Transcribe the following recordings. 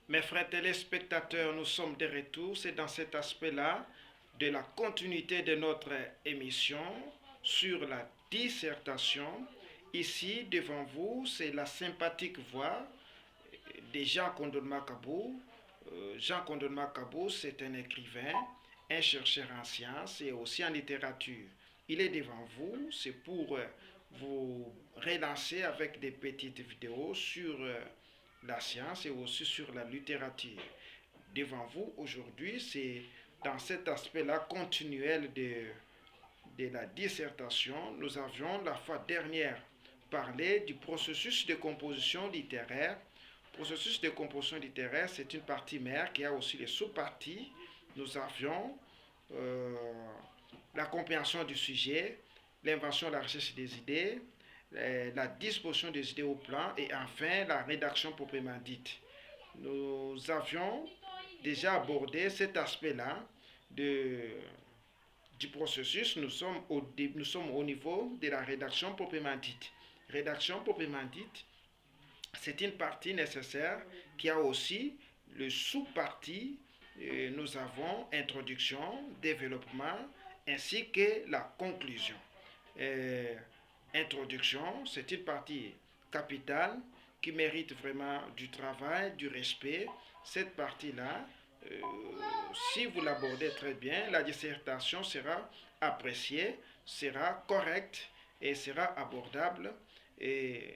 Mes frères téléspectateurs, nous sommes de retour. C'est dans cet aspect-là de la continuité de notre émission sur la dissertation. Ici, devant vous, c'est la sympathique voix de Jean Kondon Kabou. Jean Kondon Kabou, c'est un écrivain, un chercheur en sciences et aussi en littérature. Il est devant vous, c'est pour vous relancer avec des petites vidéos sur la science et aussi sur la littérature. Devant vous aujourd'hui, c'est dans cet aspect-là continuel de la dissertation. Nous avions la fois dernière parlé du processus de composition littéraire. Processus de composition littéraire, c'est une partie mère qui a aussi les sous-parties. Nous avions euh, la compréhension du sujet, l'invention, la recherche des idées, la disposition des idées au plan et enfin la rédaction proprement dite. Nous avions déjà abordé cet aspect-là de, du processus. Nous sommes au niveau de la rédaction proprement dite. Rédaction proprement dite, c'est une partie nécessaire qui a aussi le sous-parti. Nous avons introduction, développement ainsi que la conclusion. Euh, Introduction, c'est une partie capitale qui mérite vraiment du travail, du respect. Cette partie-là, euh, si vous l'abordez très bien, la dissertation sera appréciée, sera correcte et sera abordable. Et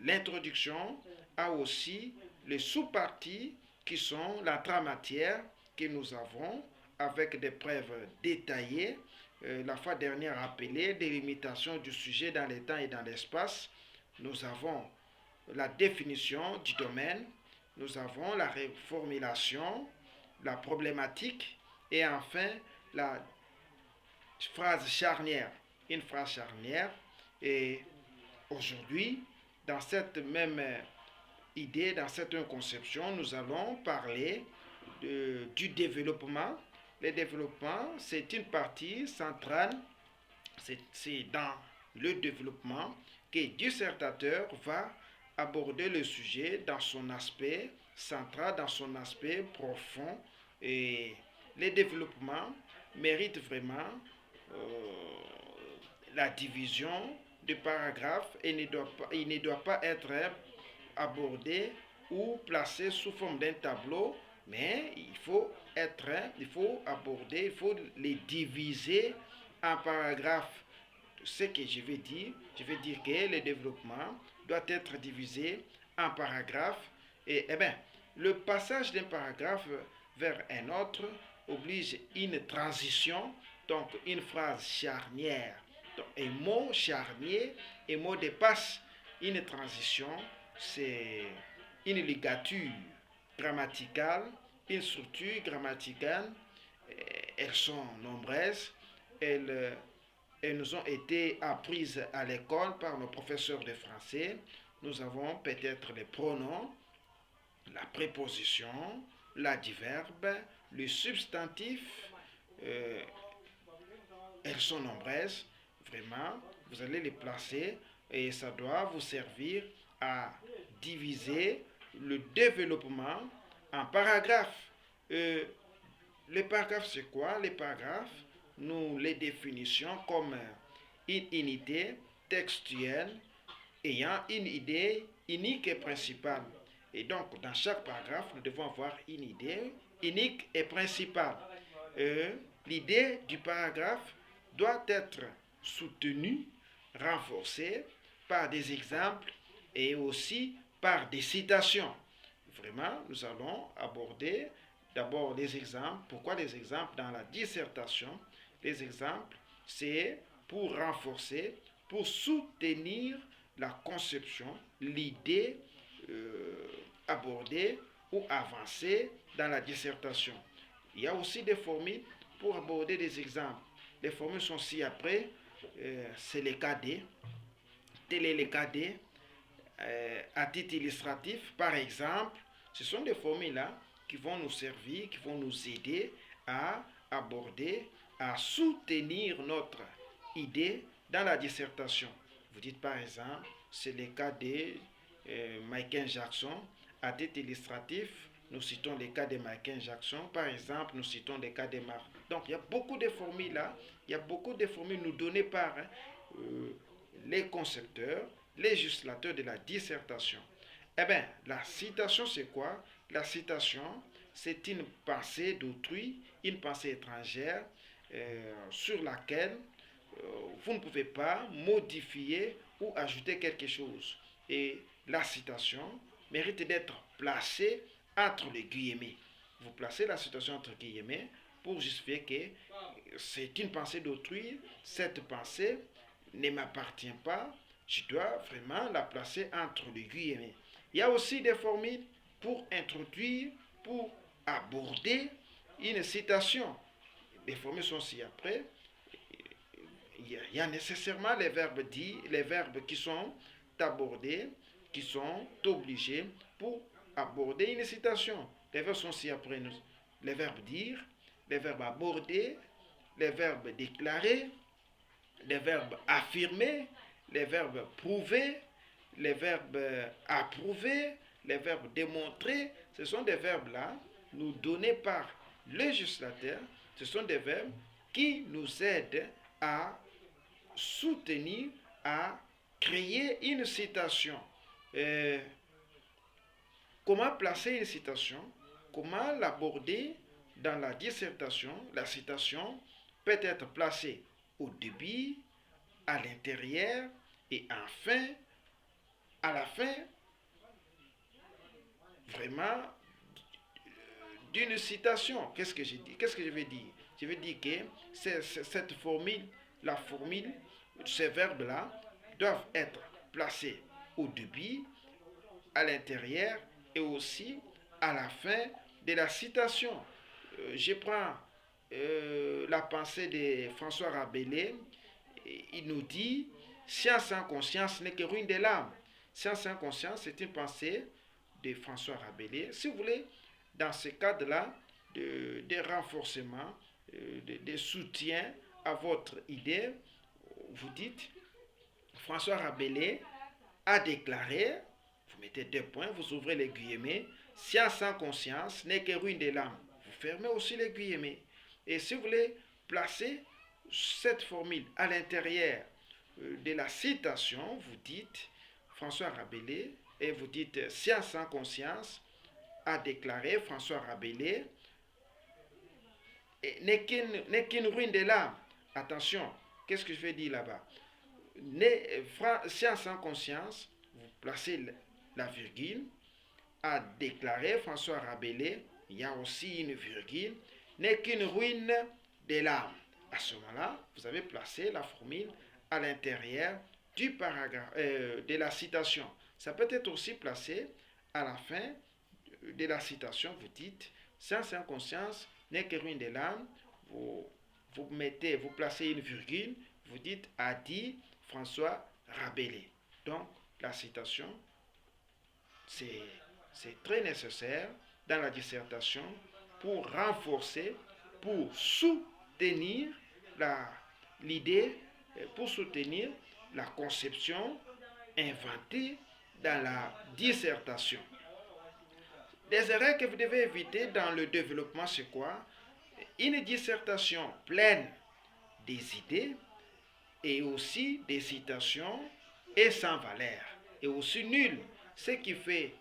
l'introduction a aussi les sous-parties qui sont la matière que nous avons avec des preuves détaillées la fois dernière rappelé, délimitation du sujet dans le temps et dans l'espace. Nous avons la définition du domaine, nous avons la reformulation, la problématique et enfin la phrase charnière. Une phrase charnière. Et aujourd'hui, dans cette même idée, dans cette conception, nous allons parler du développement. Le développement, c'est une partie centrale, c'est dans le développement que le dissertateur va aborder le sujet dans son aspect central, dans son aspect profond. Et le développement mérite vraiment euh, la division de paragraphes et il ne doit pas être abordé ou placé sous forme d'un tableau, mais il faut aborder, il faut les diviser en paragraphes. Ce que je vais dire que le développement doit être divisé en paragraphes et bien, le passage d'un paragraphe vers un autre oblige une transition, donc une phrase charnière. Donc, un mot charnier, un mot de passe, une transition, c'est une ligature grammaticale, une structure grammaticale. Elles sont nombreuses. Elles, elles nous ont été apprises à l'école par nos professeurs de français. Nous avons peut-être les pronoms, la préposition, l'adverbe, le substantif. euh, Elles sont nombreuses, vraiment. Vous allez les placer et ça doit vous servir à diviser le développement en paragraphes. Euh, les paragraphes, c'est quoi? Les paragraphes, nous les définissons comme une unité textuelle ayant une idée unique et principale. Et donc, dans chaque paragraphe, nous devons avoir une idée unique et principale. L'idée du paragraphe doit être soutenue, renforcée par des exemples et aussi par des citations. Vraiment, nous allons aborder d'abord les exemples. Pourquoi les exemples dans la dissertation? Les exemples, c'est pour renforcer, pour soutenir la conception, l'idée abordée ou avancée dans la dissertation. Il y a aussi des formules pour aborder des exemples. Les formules sont ci-après. C'est les KD. Tel est les KD. À titre illustratif, par exemple, ce sont des formules-là qui vont nous servir, qui vont nous aider à aborder, à soutenir notre idée dans la dissertation. Vous dites par exemple, c'est le cas de Michael Jackson, à titre illustratif, nous citons les cas de Michael Jackson, par exemple, nous citons les cas de Marc. Donc, il y a beaucoup de formules là, il y a beaucoup de formules nous données par les concepteurs, les législateurs de la dissertation. Eh bien, la citation, c'est quoi? La citation, c'est une pensée d'autrui, une pensée étrangère sur laquelle vous ne pouvez pas modifier ou ajouter quelque chose. Et la citation mérite d'être placée entre les guillemets. Vous placez la citation entre guillemets pour justifier que c'est une pensée d'autrui, cette pensée ne m'appartient pas, je dois vraiment la placer entre les guillemets. Il y a aussi des formules pour introduire, pour aborder une citation. Les formules sont ci-après. Il y a nécessairement les verbes dits, les verbes qui sont abordés, qui sont obligés pour aborder une citation. Les verbes sont ci-après. Les verbes dire, les verbes aborder, les verbes déclarer, les verbes affirmer, les verbes prouver, les verbes approuver, les verbes démontrer. Ce sont des verbes-là, nous donnés par le législateur. Ce sont des verbes qui nous aident à soutenir, à créer une citation. Comment placer une citation? Comment l'aborder dans la dissertation? La citation peut être placée au début, à l'intérieur et enfin, à la fin, vraiment, d'une citation. Qu'est-ce que je dis? Qu'est-ce que je veux dire? Je veux dire que cette formule, la formule, ces verbes-là doivent être placés au début, à l'intérieur et aussi à la fin de la citation. Je prends la pensée de François Rabelais. Il nous dit science sans conscience n'est que ruine de l'âme. Science sans conscience, c'est une pensée de François Rabelais. Si vous voulez, dans ce cadre-là, de renforcement, de soutien à votre idée, vous dites François Rabelais a déclaré, vous mettez deux points, vous ouvrez les guillemets, science sans conscience n'est que ruine de l'âme. Vous fermez aussi les guillemets. Et si vous voulez placer cette formule à l'intérieur de la citation, vous dites François Rabelais et vous dites science sans conscience a déclaré François Rabelais n'est qu'une ruine de l'âme. Attention, qu'est-ce que je vais dire là-bas? Science sans conscience, vous placez la virgule, a déclaré François Rabelais, il y a aussi une virgule, n'est qu'une ruine de l'âme. À ce moment-là, vous avez placé la formule à l'intérieur du paragraphe, de la citation. Ça peut être aussi placé à la fin de la citation. Vous dites, science sans conscience n'est que ruine de l'âme. Vous placez une virgule, vous dites, a dit François Rabelais. Donc, la citation, c'est très nécessaire dans la dissertation pour renforcer, pour soutenir l'idée, pour soutenir la conception inventée dans la dissertation. Les erreurs que vous devez éviter dans le développement, c'est quoi? Une dissertation pleine des idées et aussi des citations et sans valeur et aussi nulle, ce qui fait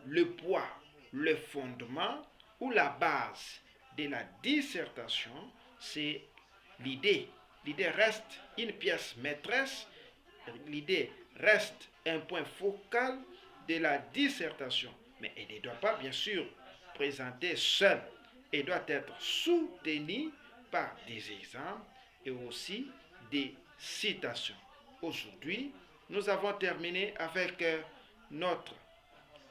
le poids, le fondement ou la base de la dissertation, c'est l'idée. L'idée reste une pièce maîtresse, l'idée reste un point focal de la dissertation, mais elle ne doit pas bien sûr présenter seule, elle doit être soutenue par des exemples et aussi des citations. Aujourd'hui, nous avons terminé avec notre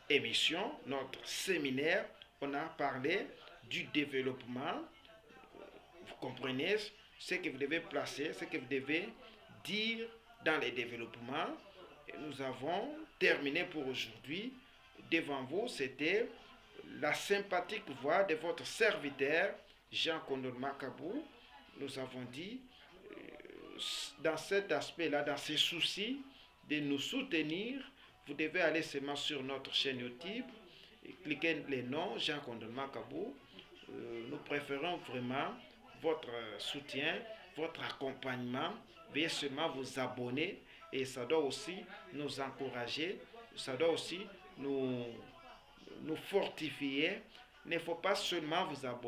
émission, notre séminaire. On a parlé du développement. Vous comprenez ce que vous devez placer, ce que vous devez dire dans les développements. Et nous avons terminé pour aujourd'hui. Devant vous, c'était la sympathique voix de votre serviteur, Jean Condor Macabou. Nous avons dit, dans cet aspect-là, dans ces soucis de nous soutenir, vous devez aller seulement sur notre chaîne YouTube cliquez les noms, Jean Condolman Kabou. Nous préférons vraiment votre soutien, votre accompagnement. Veuillez seulement vous abonner et ça doit aussi nous encourager, ça doit aussi nous fortifier. Il ne faut pas seulement vous abonner.